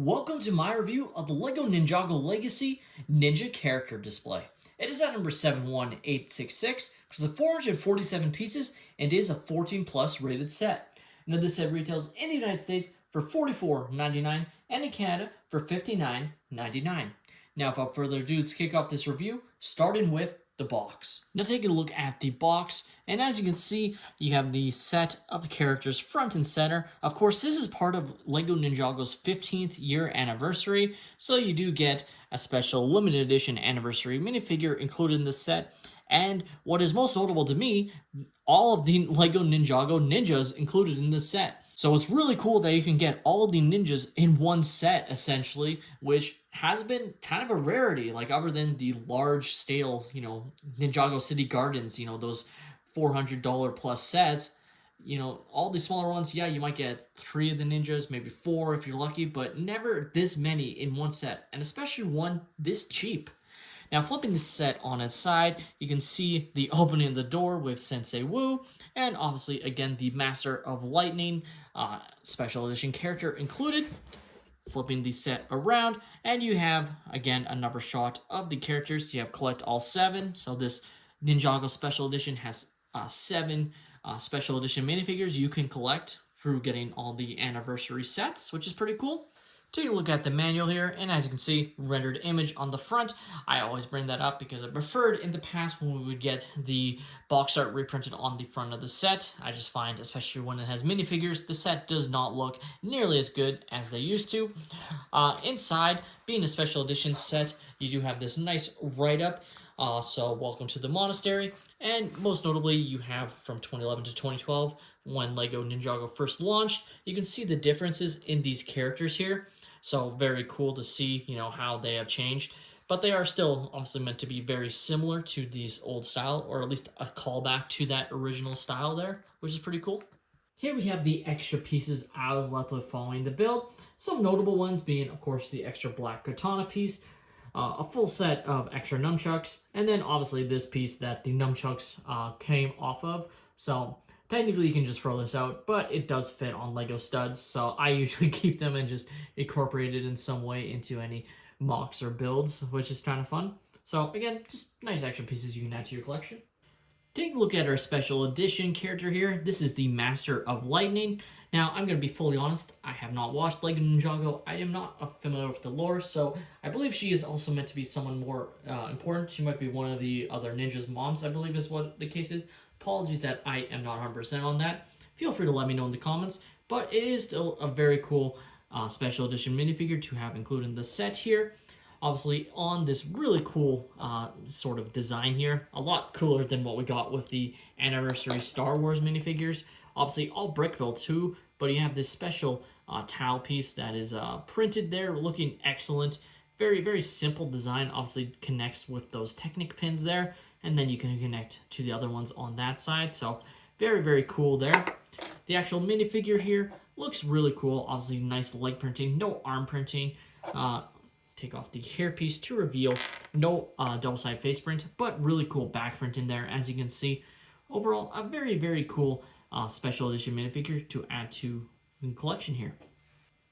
Welcome to my review of the LEGO Ninjago Legacy Ninja Character Display. It is at number 71866, because of 447 pieces, and is a 14 plus rated set. Now this set retails in the United States for $44.99 and in Canada for $59.99. Now without further ado, let's kick off this review, starting with the box. Now taking a look at the box, and as you can see, you have the set of the characters front and center. Of course, this is part of LEGO Ninjago's 15th year anniversary, so you do get a special limited edition anniversary minifigure included in this set. And what is most notable to me, all of the LEGO Ninjago ninjas included in this set. So it's really cool that you can get all of the ninjas in one set, essentially, which has been kind of a rarity, like other than the large scale, Ninjago City Gardens, those $400 plus sets. All the smaller ones, yeah, you might get 3 of the ninjas, maybe 4 if you're lucky, but never this many in one set, and especially one this cheap. Now, flipping this set on its side, you can see the opening of the door with Sensei Wu, and obviously, again, the Master of Lightning special edition character included. Flipping the set around, and you have, again, another shot of the characters. You have collect all 7, so this Ninjago special edition has 7 special edition minifigures you can collect through getting all the anniversary sets, which is pretty cool. Take a look at the manual here, and as you can see, rendered image on the front. I always bring that up because I preferred in the past when we would get the box art reprinted on the front of the set. I just find, especially when it has minifigures, the set does not look nearly as good as they used to. Inside, being a special edition set, you do have this nice write-up. So welcome to the monastery, and most notably you have from 2011 to 2012 when LEGO Ninjago first launched. You can see the differences in these characters here, so very cool to see how they have changed, but they are still obviously meant to be very similar to these old style, or at least a callback to that original style there, which is pretty cool. Here we have the extra pieces I was left with following the build. Some notable ones being, of course, the extra black katana piece, a full set of extra nunchucks, and then obviously this piece that the nunchucks came off of. So technically you can just throw this out, but it does fit on Lego studs, so I usually keep them and just incorporate it in some way into any mocks or builds, which is kind of fun. So again, just nice extra pieces you can add to your collection. Take a look at our special edition character here. This is the Master of Lightning. Now, I'm going to be fully honest, I have not watched LEGO Ninjago. I am not familiar with the lore, so I believe she is also meant to be someone more important. She might be one of the other ninjas' moms, I believe is what the case is. Apologies that I am not 100% on that. Feel free to let me know in the comments, but it is still a very cool special edition minifigure to have included in the set here. Obviously, on this really cool sort of design here, a lot cooler than what we got with the anniversary Star Wars minifigures. Obviously, all brick built too, but you have this special towel piece that is printed there, looking excellent. Very, very simple design. Obviously, connects with those Technic pins there, and then you can connect to the other ones on that side. So, very, very cool there. The actual minifigure here looks really cool. Obviously, nice leg printing, no arm printing. Take off the hairpiece to reveal no double-side face print, but really cool back print in there, as you can see. Overall, a very, very cool special edition minifigure to add to the collection here.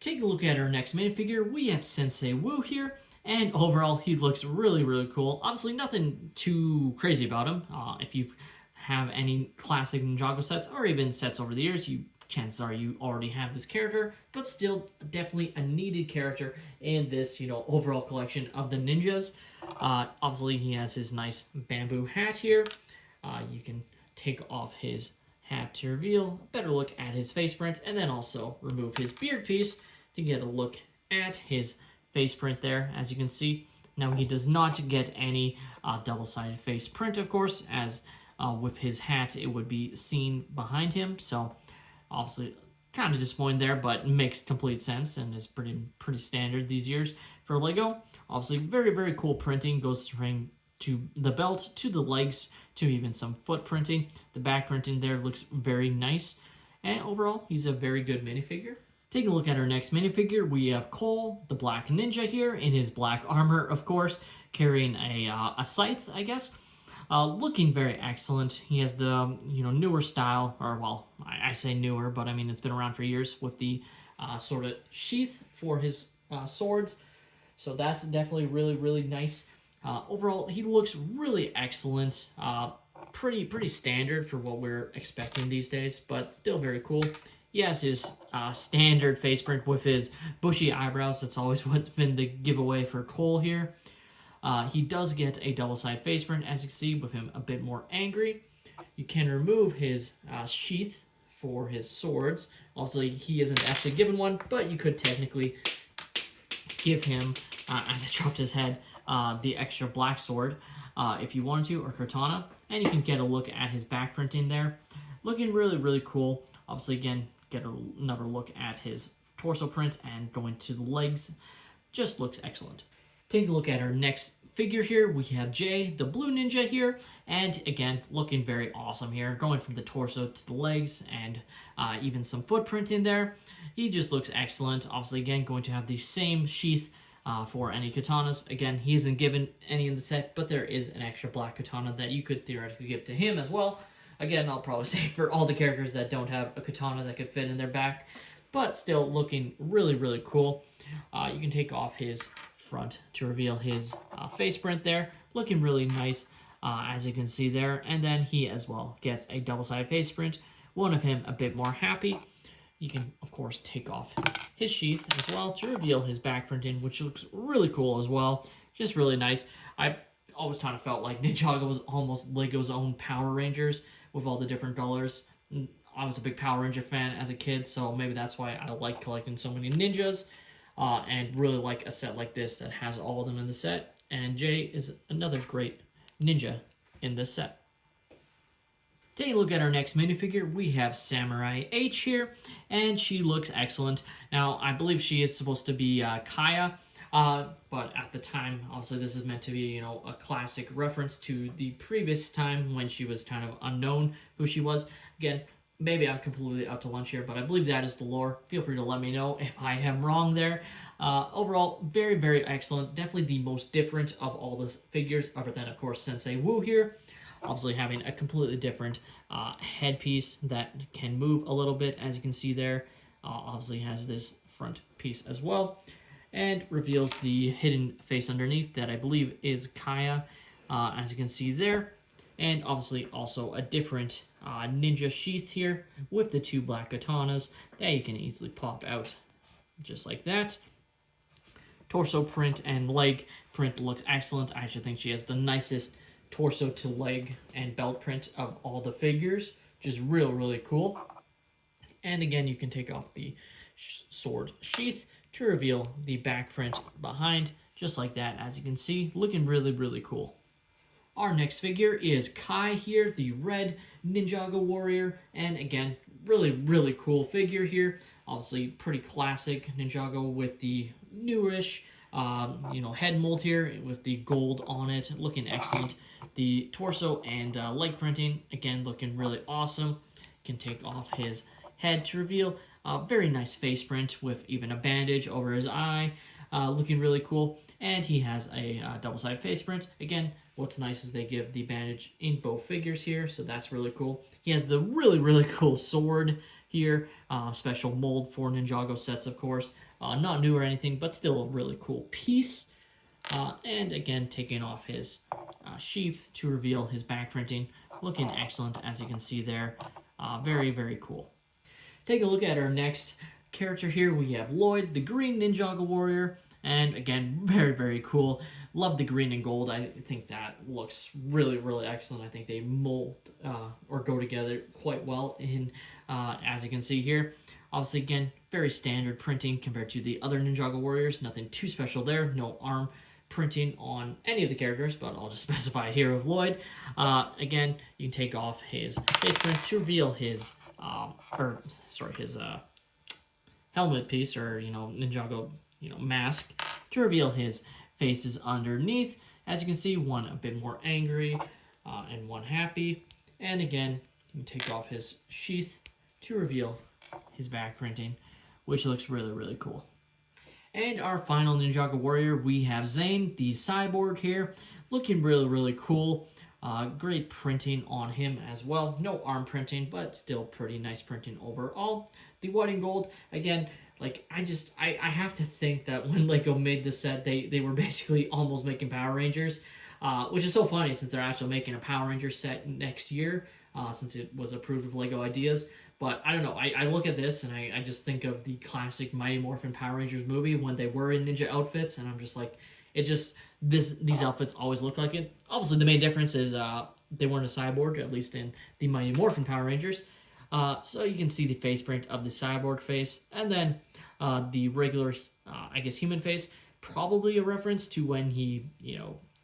Take a look at our next minifigure. We have Sensei Wu here, and overall, he looks really, really cool. Obviously, nothing too crazy about him. If you have any classic Ninjago sets, or even sets over the years, chances are you already have this character, but still definitely a needed character in this, overall collection of the ninjas. Obviously, he has his nice bamboo hat here. You can take off his hat to reveal a better look at his face print, and then also remove his beard piece to get a look at his face print there, as you can see. Now, he does not get any double-sided face print, of course, as with his hat, it would be seen behind him, so obviously, kind of disappointing there, but makes complete sense and is pretty standard these years for LEGO. Obviously, very, very cool printing. Goes to the belt, to the legs, to even some foot printing. The back printing there looks very nice. And overall, he's a very good minifigure. Taking a look at our next minifigure, we have Cole, the Black Ninja here, in his black armor, of course, carrying a scythe, I guess. Looking very excellent. He has the newer style, or well, I say newer, but I mean it's been around for years, with the sort of sheath for his swords. So that's definitely really nice. Overall, he looks really excellent. Pretty standard for what we're expecting these days, but still very cool. He has his standard face print with his bushy eyebrows. That's always what's been the giveaway for Cole here. He does get a double-sided face print, as you can see, with him a bit more angry. You can remove his sheath for his swords. Obviously, he isn't actually given one, but you could technically give him, as I dropped his head, the extra black sword if you wanted to, or katana. And you can get a look at his back printing there. Looking really cool. Obviously, again, get another look at his torso print and going to the legs. Just looks excellent. Take a look at our next figure here. We have Jay, the blue ninja here, and again, looking very awesome here. Going from the torso to the legs and even some footprint in there. He just looks excellent. Obviously, again, going to have the same sheath for any katanas. Again, he isn't given any in the set, but there is an extra black katana that you could theoretically give to him as well. Again, I'll probably say for all the characters that don't have a katana that could fit in their back, but still looking really cool. You can take off his front to reveal his face print there. Looking really nice, as you can see there. And then he as well gets a double-sided face print. One of him a bit more happy. You can, of course, take off his sheath as well to reveal his back printing, which looks really cool as well. Just really nice. I've always kind of felt like Ninjago was almost LEGO's own Power Rangers with all the different colors. I was a big Power Ranger fan as a kid, so maybe that's why I like collecting so many ninjas. And really like a set like this that has all of them in the set. And Jay is another great ninja in this set. Taking a look at our next minifigure, we have Samurai H here, and she looks excellent. Now, I believe she is supposed to be Kaya, but at the time, obviously this is meant to be, you know, a classic reference to the previous time when she was kind of unknown who she was. Again, maybe I'm completely up to lunch here, but I believe that is the lore. Feel free to let me know if I am wrong there. Overall, very excellent. Definitely the most different of all the figures, other than, of course, Sensei Wu here. Obviously having a completely different headpiece that can move a little bit, as you can see there. Obviously has this front piece as well. And reveals the hidden face underneath that I believe is Kaya, as you can see there. And obviously also a different ninja sheath here with the two black katanas that you can easily pop out just like that. Torso print and leg print looks excellent. I actually think she has the nicest torso to leg and belt print of all the figures, which is really cool. And again, you can take off the sword sheath to reveal the back print behind, just like that, as you can see, looking really cool. Our next figure is Kai here, the red Ninjago warrior, and again, really cool figure here. Obviously, pretty classic Ninjago with the newish, head mold here with the gold on it, looking excellent. The torso and leg printing, again, looking really awesome. Can take off his head to reveal a very nice face print with even a bandage over his eye, looking really cool. And he has a double-sided face print. Again, what's nice is they give the bandage in both figures here, so that's really cool. He has the really cool sword here, special mold for Ninjago sets, of course. Not new or anything, but still a really cool piece. And again, taking off his sheath to reveal his back printing. Looking excellent, as you can see there. Very cool. Take a look at our next character here. We have Lloyd, the green Ninjago warrior. And again, very cool. Love the green and gold. I think that looks really excellent. I think they mold or go together quite well in, as you can see here. Obviously, again, very standard printing compared to the other Ninjago warriors. Nothing too special there. No arm printing on any of the characters, but I'll just specify here with Lloyd. Again, you can take off his face print to reveal his, his helmet piece, or, Ninjago, mask, to reveal his faces underneath. As you can see, one a bit more angry and one happy. And again, you can take off his sheath to reveal his back printing, which looks really cool. And our final Ninjago warrior, we have Zane, the cyborg here, looking really cool. Great printing on him as well. No arm printing, but still pretty nice printing overall. The white and gold, again, Like I have to think that when Lego made the set, they were basically almost making Power Rangers, which is so funny since they're actually making a Power Ranger set next year, since it was approved of Lego Ideas. But I don't know. I look at this and I just think of the classic Mighty Morphin Power Rangers movie when they were in ninja outfits, and I'm just like, it just these outfits always look like it. Obviously, the main difference is they weren't a cyborg, at least in the Mighty Morphin Power Rangers. So you can see the face print of the cyborg face, and then the regular, I guess, human face. Probably a reference to when he,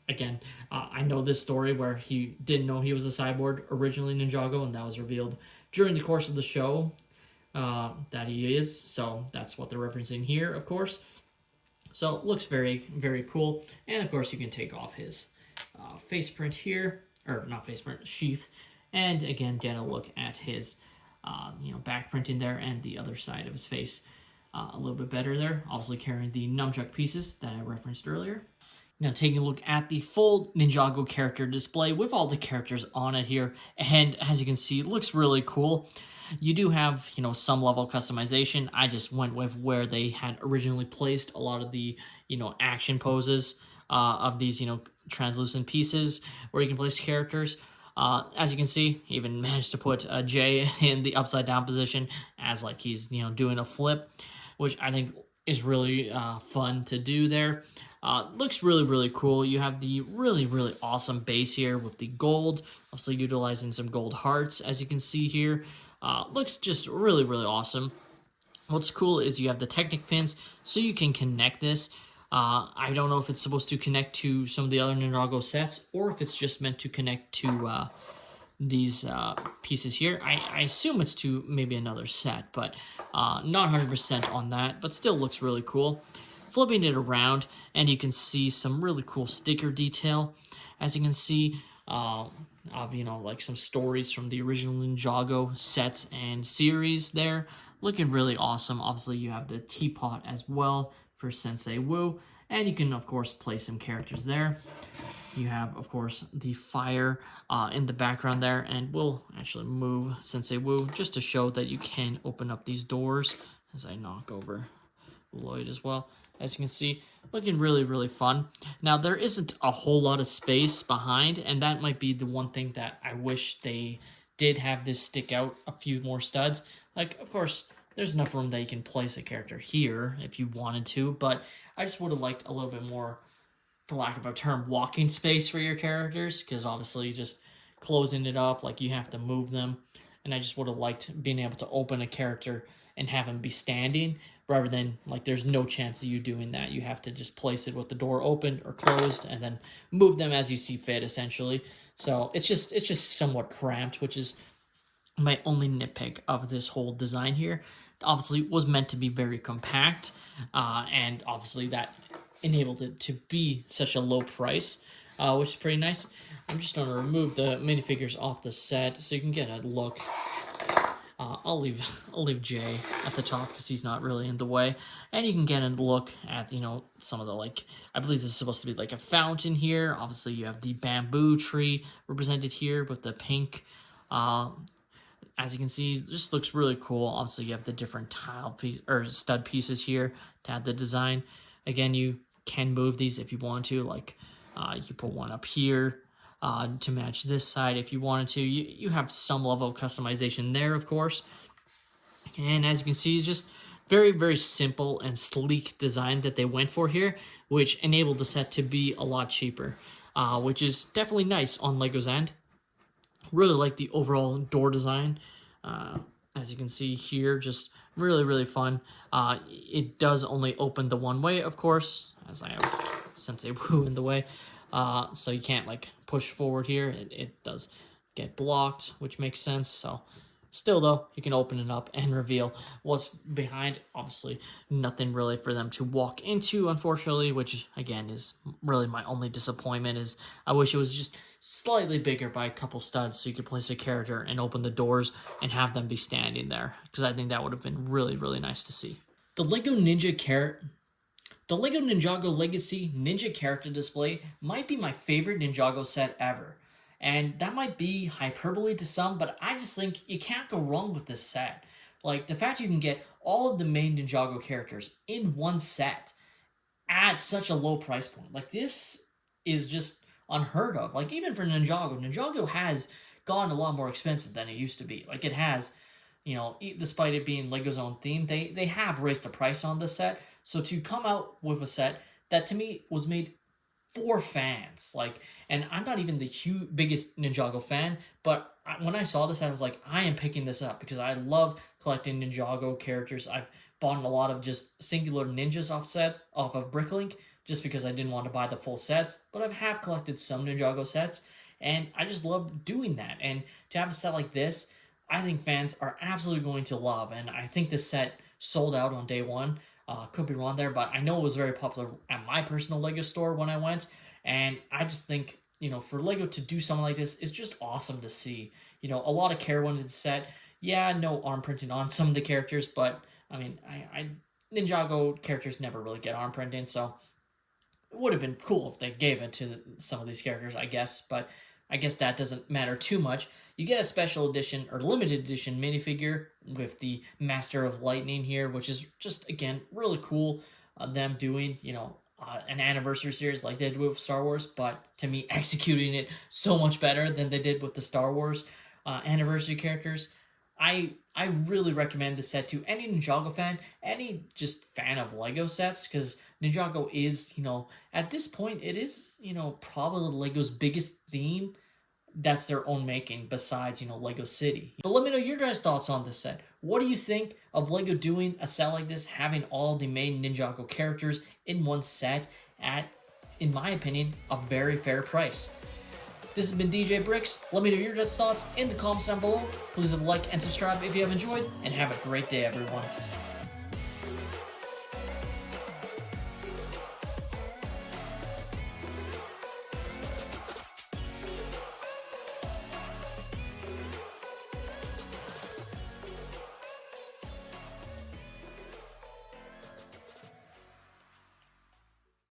again, I know this story where he didn't know he was a cyborg originally, Ninjago, and that was revealed during the course of the show that he is. So that's what they're referencing here, of course. So it looks very, very cool. And of course, you can take off his face print here, or not face print, sheath, and again get a look at his back printing there and the other side of his face a little bit better there. Obviously carrying the nunchuck pieces that I referenced earlier. Now taking a look at the full Ninjago character display with all the characters on it here, and as you can see, it looks really cool. You do have, some level of customization. I just went with where they had originally placed a lot of the, action poses of these, translucent pieces where you can place characters. As you can see, even managed to put Jay in the upside down position as like he's, doing a flip, which I think is really fun to do there. Looks really, really cool. You have the really, really awesome base here with the gold, obviously utilizing some gold hearts, as you can see here. Looks just really, really awesome. What's cool is you have the Technic pins, so you can connect this. I don't know if it's supposed to connect to some of the other Ninjago sets, or if it's just meant to connect to these pieces here. I assume it's to maybe another set, but not 100% on that, but still looks really cool. Flipping it around, and you can see some really cool sticker detail. As you can see, of like some stories from the original Ninjago sets and series there. Looking really awesome. Obviously, you have the teapot as well for Sensei Wu, and you can, of course, place some characters there. You have, of course, the fire in the background there, and we'll actually move Sensei Wu just to show that you can open up these doors as I knock over Lloyd as well. As you can see, looking really, really fun. Now, there isn't a whole lot of space behind, and that might be the one thing that I wish they did have this stick out a few more studs. Like, of course, there's enough room that you can place a character here if you wanted to, but I just would have liked a little bit more, for lack of a term, walking space for your characters, because obviously just closing it up, like you have to move them, and I just would have liked being able to open a character and have him be standing, rather than like there's no chance of you doing that. You have to just place it with the door open or closed and then move them as you see fit, essentially. So it's just somewhat cramped, which is my only nitpick of this whole design here. Obviously, it was meant to be very compact, and obviously that enabled it to be such a low price, which is pretty nice. I'm just going to remove the minifigures off the set so you can get a look. I'll leave Jay at the top because he's not really in the way, and you can get a look at some of the I believe this is supposed to be like a fountain here. Obviously, you have the bamboo tree represented here with the pink. As you can see, it just looks really cool. Obviously, you have the different tile piece or stud pieces here to add the design. Again, you can move these if you want to. Like you can put one up here. To match this side if you wanted to. You have some level of customization there, of course. And as you can see, just very, very simple and sleek design that they went for here, which enabled the set to be a lot cheaper, which is definitely nice on LEGO's end. Really like the overall door design. As you can see here, just really, really fun. It does only open the one way, of course, as I have Sensei Wu in the way. So you can't push forward here. It does get blocked, which makes sense. So still though, you can open it up and reveal what's behind. Obviously nothing really for them to walk into, unfortunately, which again is really my only disappointment. Is I wish it was just slightly bigger by a couple studs so you could place a character and open the doors and have them be standing there, because I think that would have been really, really nice to see. The LEGO Ninjago Legacy Ninja Character Display might be my favorite Ninjago set ever. And that might be hyperbole to some, but I just think you can't go wrong with this set. Like, the fact you can get all of the main Ninjago characters in one set at such a low price point. Like, this is just unheard of. Like, even for Ninjago, Ninjago has gotten a lot more expensive than it used to be. Like, it has, despite it being Lego's own theme, they have raised the price on this set. So to come out with a set that to me was made for fans, like, and I'm not even the biggest Ninjago fan, but when I saw this, I was like, I am picking this up because I love collecting Ninjago characters. I've bought a lot of just singular ninjas off of Bricklink just because I didn't want to buy the full sets, but I have collected some Ninjago sets, and I just love doing that. And to have a set like this, I think fans are absolutely going to love, and I think this set sold out on day one. Could be wrong there, but I know it was very popular at my personal Lego store when I went, and I just think, for Lego to do something like this is just awesome to see. A lot of care went into the set. Yeah, no arm printing on some of the characters, but I mean, I Ninjago characters never really get arm printing, so it would have been cool if they gave it to some of these characters, I guess, but I guess that doesn't matter too much. You get a special edition or limited edition minifigure with the Master of Lightning here, which is just, again, really cool. Them doing, an anniversary series like they did with Star Wars, but to me, executing it so much better than they did with the Star Wars anniversary characters. I really recommend this set to any Ninjago fan, any just fan of Lego sets, because Ninjago is, at this point, it is, probably Lego's biggest theme that's their own making besides, Lego City. But let me know your guys' thoughts on this set. What do you think of Lego doing a set like this, having all the main Ninjago characters in one set at, in my opinion, a very fair price? This has been DJ Bricks. Let me know your guys' thoughts in the comments down below. Please leave a like and subscribe if you have enjoyed, and have a great day, everyone.